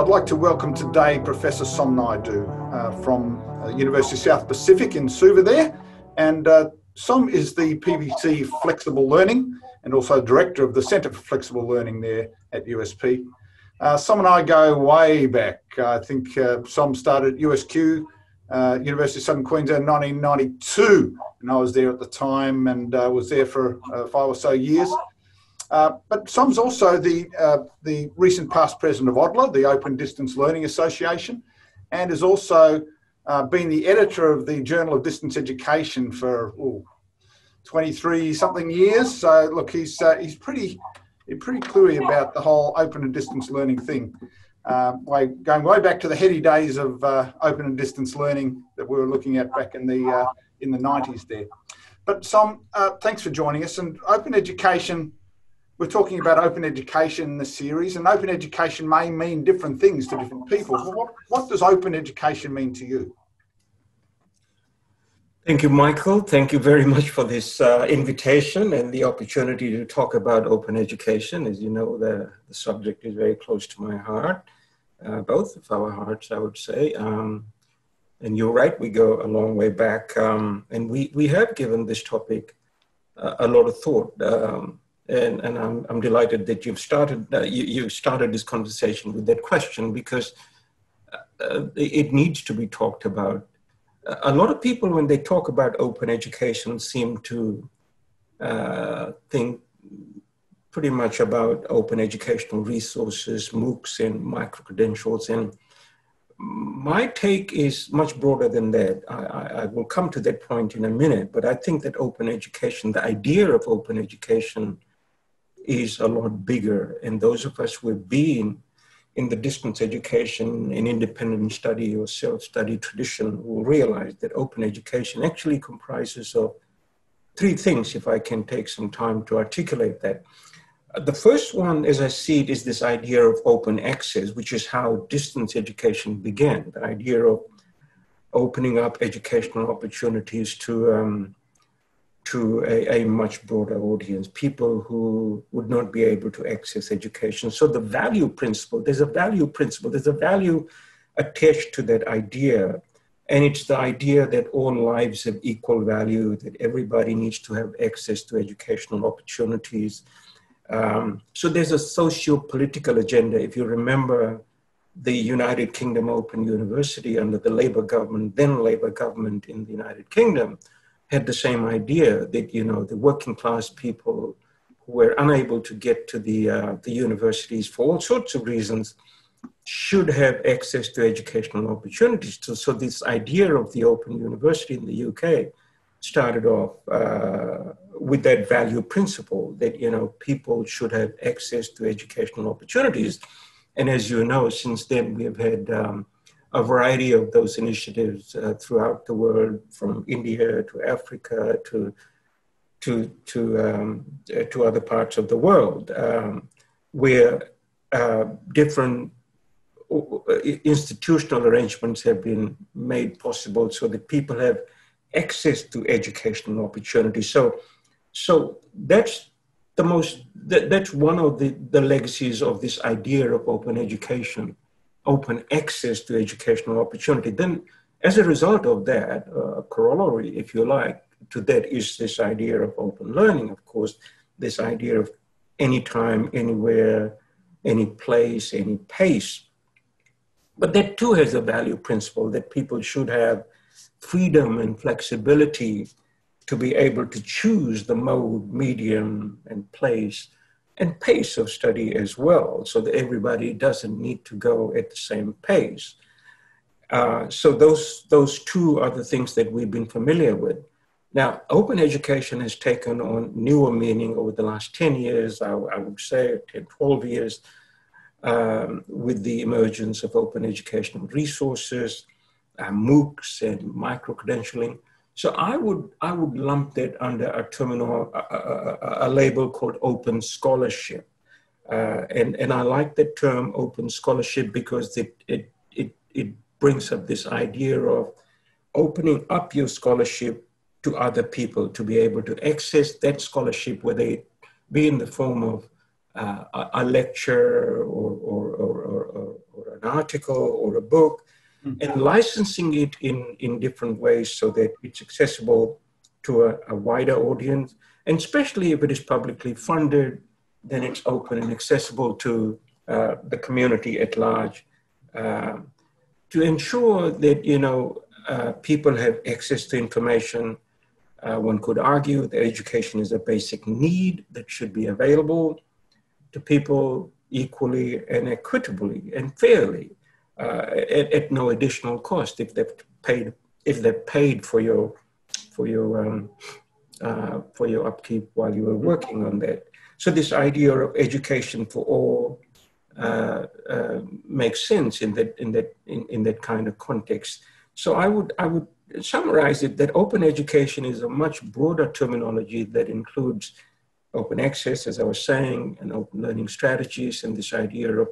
I'd like to welcome today Professor Som Naidu from University of South Pacific in Suva there. And Som is the PVC Flexible Learning and also Director of the Centre for Flexible Learning there at USP. Som and I go way back. I think Som started at USQ, University of Southern Queensland in 1992. And I was there at the time and was there for 5 or so years. But Som's also the recent past president of ODLAA, the Open Distance Learning Association, and has also been the editor of the Journal of Distance Education for 23-something years. So look, he's pretty cluey about the whole open and distance learning thing, going way back to the heady days of open and distance learning that we were looking at back in the 90s there. But Som, thanks for joining us. And open education. We're talking about open education in this series, and open education may mean different things to different people. What does open education mean to you? Thank you, Michael. Thank you very much for this invitation and the opportunity to talk about open education. As you know, the subject is very close to my heart, both of our hearts, I would say. And you're right, we go a long way back, and we have given this topic a lot of thought. And I'm delighted that you've started this conversation with that question, because it needs to be talked about. A lot of people, when they talk about open education, seem to think pretty much about open educational resources, MOOCs and micro-credentials. And my take is much broader than that. I will come to that point in a minute, but I think that open education, the idea of open education, is a lot bigger. And those of us who have been in the distance education and independent study or self-study tradition will realize that open education actually comprises of 3 things, if I can take some time to articulate that. The first one, as I see it, is this idea of open access, which is how distance education began, the idea of opening up educational opportunities to a much broader audience, people who would not be able to access education. So the value principle, there's a value attached to that idea. And it's the idea that all lives have equal value, that everybody needs to have access to educational opportunities. So there's a socio-political agenda. If you remember the United Kingdom Open University under the Labour government, then Labour government in the United Kingdom, had the same idea that, the working class people who were unable to get to the universities for all sorts of reasons should have access to educational opportunities. So this idea of the Open University in the UK started off with that value principle that, people should have access to educational opportunities. And as you know, since then we have had a variety of those initiatives throughout the world, from India to Africa to other parts of the world, where different institutional arrangements have been made possible so that people have access to educational opportunities. So that's that's one of the legacies of this idea of open education, open access to educational opportunity. Then as a result of that, corollary, if you like, to that is this idea of open learning, of course, this idea of anytime, anywhere, any place, any pace. But that too has a value principle that people should have freedom and flexibility to be able to choose the mode, medium, and place and pace of study as well, so that everybody doesn't need to go at the same pace. So those 2 are the things that we've been familiar with. Now, open education has taken on newer meaning over the last 10 years, I would say 10, 12 years, with the emergence of open educational resources, MOOCs and micro-credentialing. So I would lump that under a label called open scholarship. And I like the term open scholarship because it brings up this idea of opening up your scholarship to other people to be able to access that scholarship, whether it be in the form of a lecture or an article or a book, and licensing it in different ways so that it's accessible to a wider audience. And especially if it is publicly funded, then it's open and accessible to the community at large, to ensure that, you know, people have access to information. One could argue that education is a basic need that should be available to people equally and equitably and fairly, at no additional cost if they're paid for your upkeep while you were working on that. So this idea of education for all makes sense in that kind of context. So I would summarize it that open education is a much broader terminology that includes open access, as I was saying, and open learning strategies, and this idea of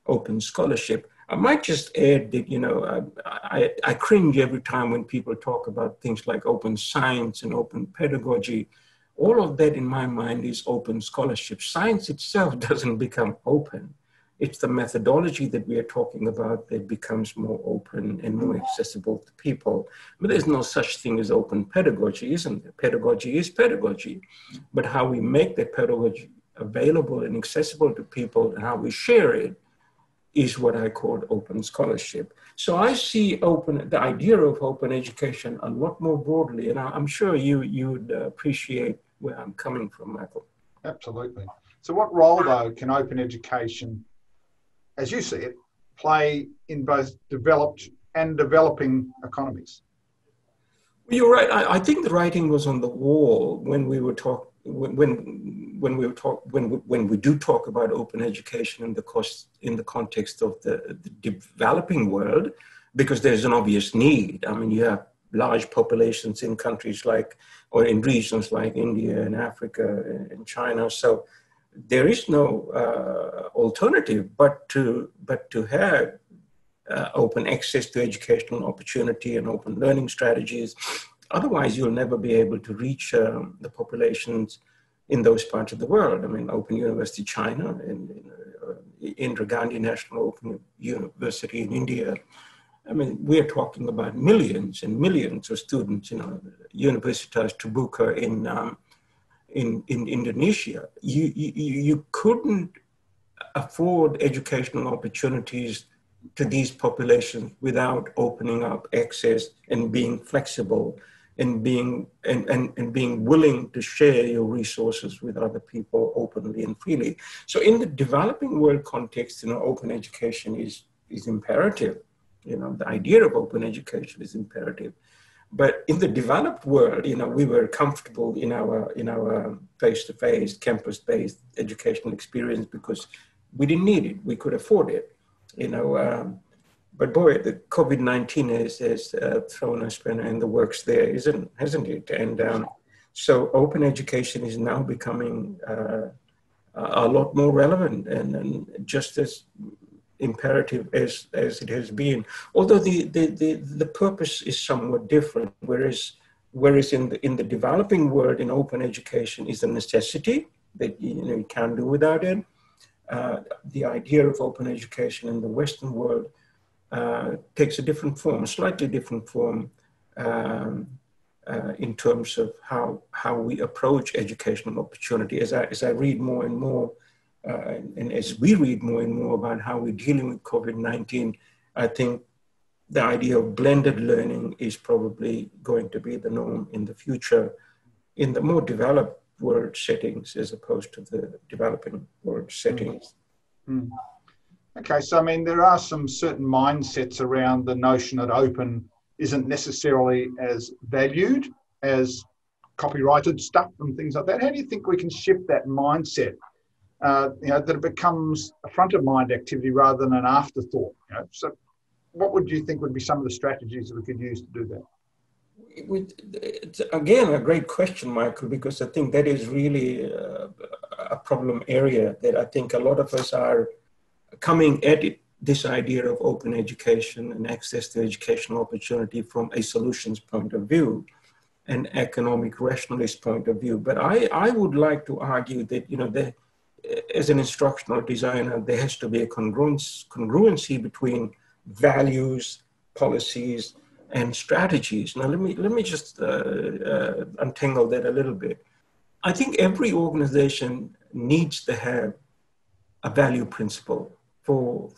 open scholarship. I might just add that, you know, I cringe every time when people talk about things like open science and open pedagogy. All of that in my mind is open scholarship. Science itself doesn't become open. It's the methodology that we are talking about that becomes more open and more accessible to people. But there's no such thing as open pedagogy, isn't there? Pedagogy is pedagogy. But how we make that pedagogy available and accessible to people and how we share it is what I call open scholarship. So I see the idea of open education a lot more broadly, and I'm sure you'd appreciate where I'm coming from, Michael. Absolutely. So what role, though, can open education, as you see it, play in both developed and developing economies? Well, you're right. I think the writing was on the wall when we were when we do talk about open education in the context of the developing world, because there's an obvious need. I mean, you have large populations in countries like, or in regions like India and Africa and China. So there is no alternative but to have open access to educational opportunity and open learning strategies. Otherwise, you'll never be able to reach the populations in those parts of the world. I mean, Open University China and Indira Gandhi National Open University in India. I mean, we are talking about millions and millions of students. You know, Universitas Terbuka in Indonesia. You couldn't afford educational opportunities to these populations without opening up access and being flexible and being willing to share your resources with other people openly and freely. So in the developing world context, you know, open education is imperative. You know, the idea of open education is imperative. But in the developed world, you know, we were comfortable in our face-to-face, campus-based educational experience because we didn't need it. We could afford it, you know. But boy, the COVID-19 has thrown a spanner in the works there, hasn't it? And so open education is now becoming a lot more relevant and just as imperative as it has been. Although the purpose is somewhat different, whereas in the developing world, in open education is a necessity that you can't do without it. The idea of open education in the Western world takes a different form, a slightly different form in terms of how we approach educational opportunity. As I read more and more, and as we read more and more about how we're dealing with COVID-19, I think the idea of blended learning is probably going to be the norm in the future in the more developed world settings as opposed to the developing world settings. Mm. Okay, so I mean, there are some certain mindsets around the notion that open isn't necessarily as valued as copyrighted stuff and things like that. How do you think we can shift that mindset? That it becomes a front of mind activity rather than an afterthought. So what would you think would be some of the strategies that we could use to do that? It's, again, a great question, Michael, because I think that is really a problem area that I think a lot of us are coming at it, this idea of open education and access to educational opportunity from a solutions point of view, an economic rationalist point of view. But I would like to argue that, as an instructional designer, there has to be a congruency between values, policies, and strategies. Now, let me just untangle that a little bit. I think every organization needs to have a value principle for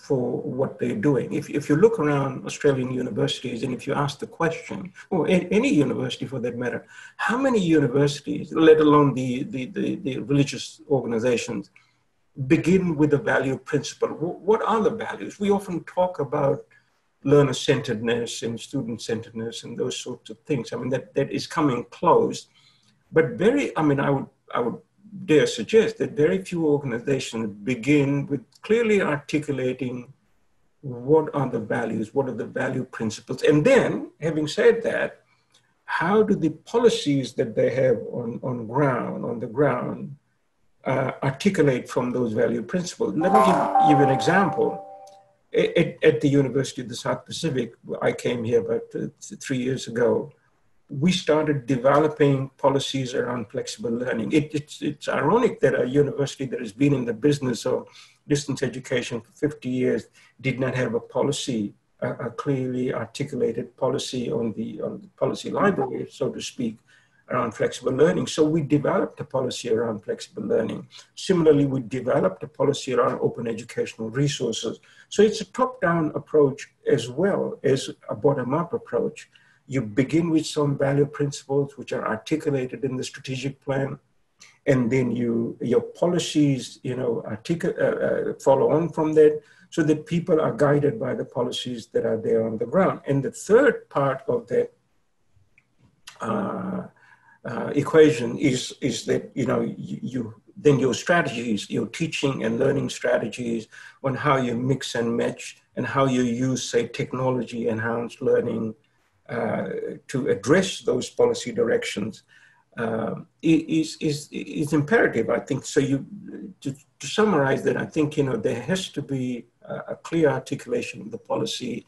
what they're doing. If you look around Australian universities and if you ask the question, or any university for that matter, how many universities, let alone the religious organizations, begin with a value principle? What are the values? We often talk about learner-centeredness and student-centeredness and those sorts of things. I mean, that is coming close, but I would dare suggest that very few organizations begin with clearly articulating what are the values, what are the value principles. And then, having said that, how do the policies that they have on the ground, articulate from those value principles? Let me give you an example. At the University of the South Pacific, I came here about 3 years ago. We started developing policies around flexible learning. It's ironic that a university that has been in the business of distance education for 50 years did not have a policy, a clearly articulated policy on the policy library, so to speak, around flexible learning. So we developed a policy around flexible learning. Similarly, we developed a policy around open educational resources. So it's a top-down approach as well as a bottom-up approach. You begin with some value principles which are articulated in the strategic plan, and then your policies, follow on from that, so that people are guided by the policies that are there on the ground. And the third part of that equation is that then your strategies, your teaching and learning strategies on how you mix and match and how you use, say, technology-enhanced learning to address those policy directions is imperative, I think. So to summarize that, I think, there has to be a clear articulation of the policy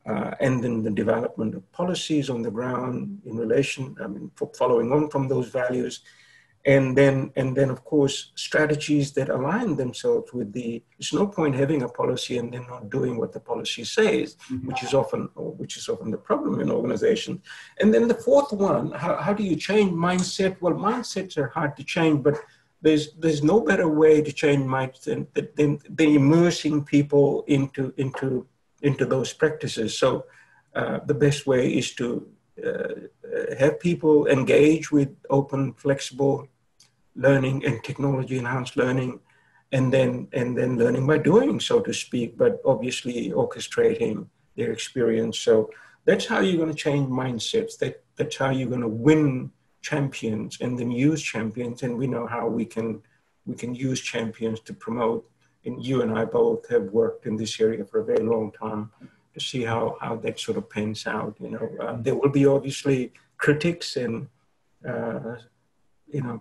and then the development of policies on the ground in relation, following on from those values. And then of course, strategies that align themselves with there's no point having a policy and then not doing what the policy says, which is often the problem in organizations. And then the fourth one, how do you change mindset? Well, mindsets are hard to change, but there's no better way to change mindset than immersing people into those practices. So the best way is to have people engage with open, flexible learning and technology-enhanced learning, and then learning by doing, so to speak, but obviously orchestrating their experience. So that's how you're going to change mindsets. That's how you're going to win champions and then use champions. And we know how we can use champions to promote. And you and I both have worked in this area for a very long time to see how that sort of pans out. There will be obviously critics and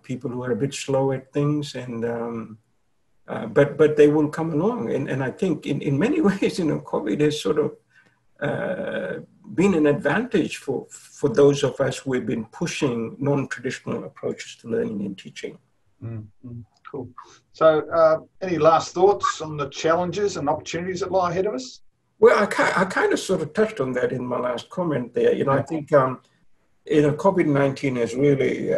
people who are a bit slow at things, and but they will come along. And I think in many ways, COVID has sort of been an advantage for those of us who have been pushing non-traditional approaches to learning and teaching. Mm-hmm. Cool. So any last thoughts on the challenges and opportunities that lie ahead of us? Well, I kind of sort of touched on that in my last comment there. I think, COVID-19 has really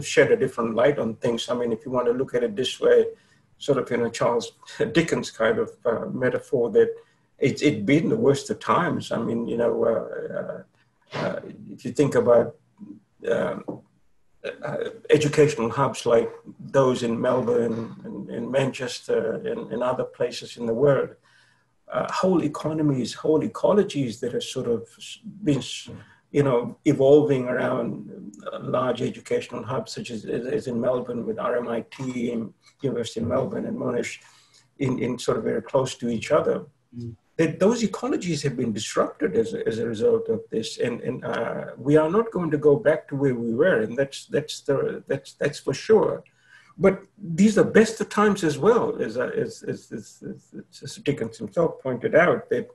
shed a different light on things. I mean, if you want to look at it this way, sort of in a Charles Dickens kind of metaphor, that it's been the worst of times. I mean, if you think about educational hubs like those in Melbourne and Manchester and other places in the world, whole economies, whole ecologies that have sort of been, evolving around large educational hubs, such as in Melbourne with RMIT and University of Melbourne and Monash, in sort of very close to each other. That those ecologies have been disrupted as a result of this, and we are not going to go back to where we were, and that's for sure. But these are best of times as well, as Dickens himself pointed out, that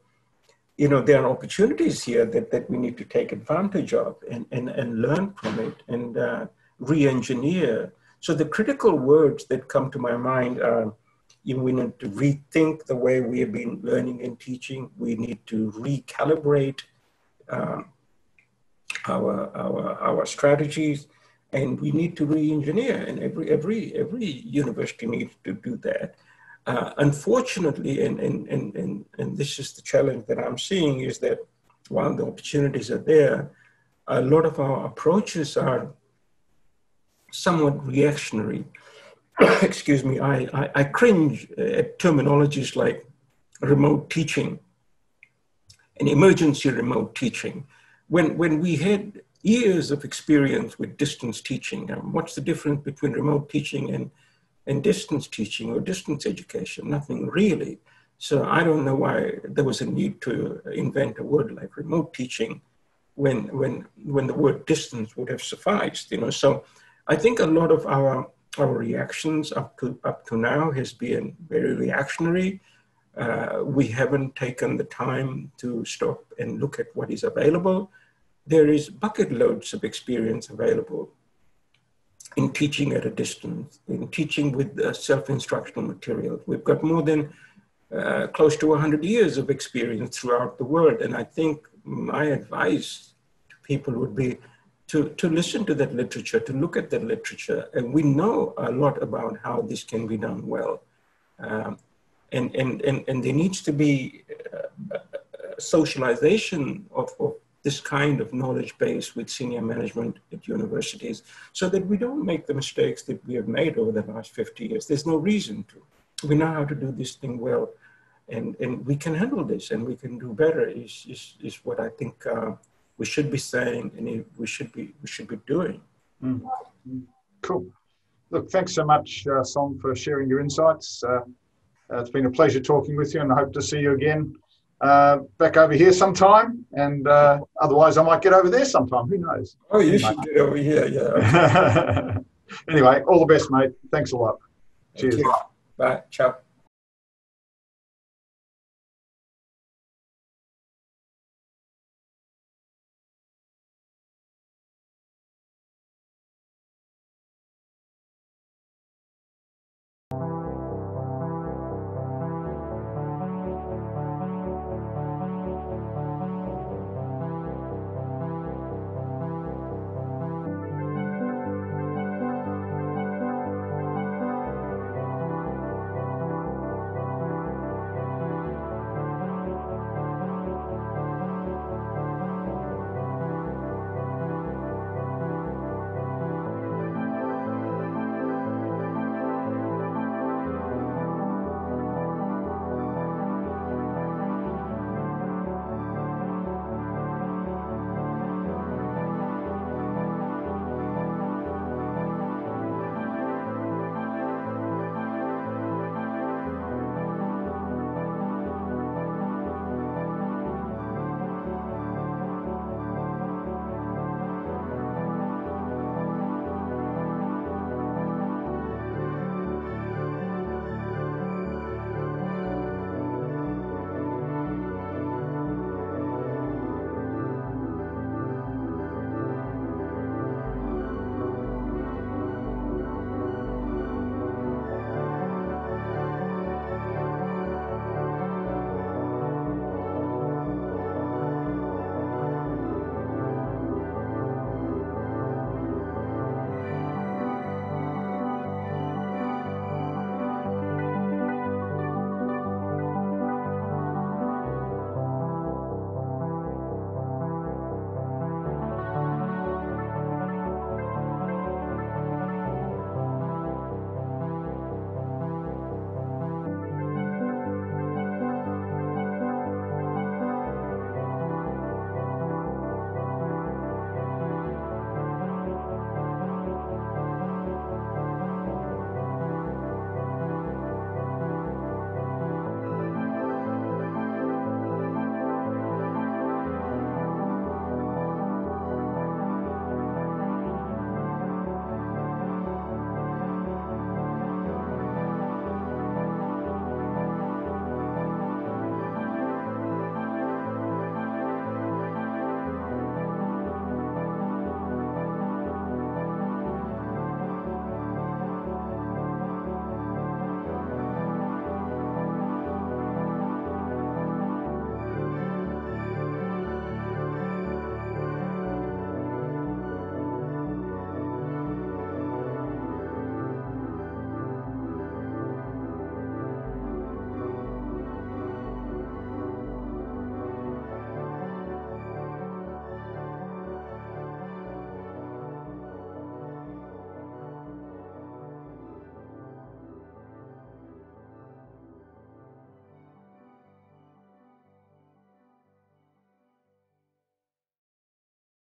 there are opportunities here that we need to take advantage of and learn from it and re-engineer So the critical words that come to my mind are, we need to rethink the way we have been learning and teaching. We need to recalibrate our strategies, and we need to re-engineer. And every university needs to do that. Unfortunately, and this is the challenge that I'm seeing, is that while the opportunities are there, a lot of our approaches are somewhat reactionary. Excuse me, I cringe at terminologies like remote teaching and emergency remote teaching. When we had years of experience with distance teaching, what's the difference between remote teaching and distance teaching or distance education? Nothing really. So I don't know why there was a need to invent a word like remote teaching when the word distance would have sufficed, So I think a lot of our reactions up to now has been very reactionary. We haven't taken the time to stop and look at what is available. There is bucket loads of experience available in teaching at a distance, in teaching with self-instructional materials. We've got more than close to 100 years of experience throughout the world. And I think my advice to people would be to listen to that literature, to look at that literature. And we know a lot about how this can be done well. And there needs to be socialization of this kind of knowledge base with senior management at universities, so that we don't make the mistakes that we have made over the last 50 years. There's no reason to. We know how to do this thing well, and we can handle this, and we can do better is what I think we should be saying, and we should be doing. Cool. Look, thanks so much, Som, for sharing your insights. It's been a pleasure talking with you, and I hope to see you again back over here sometime, and otherwise I might get over there sometime. Who knows? Oh, you should get over here, yeah. Anyway, all the best, mate. Thanks a lot. Cheers. Bye. Ciao.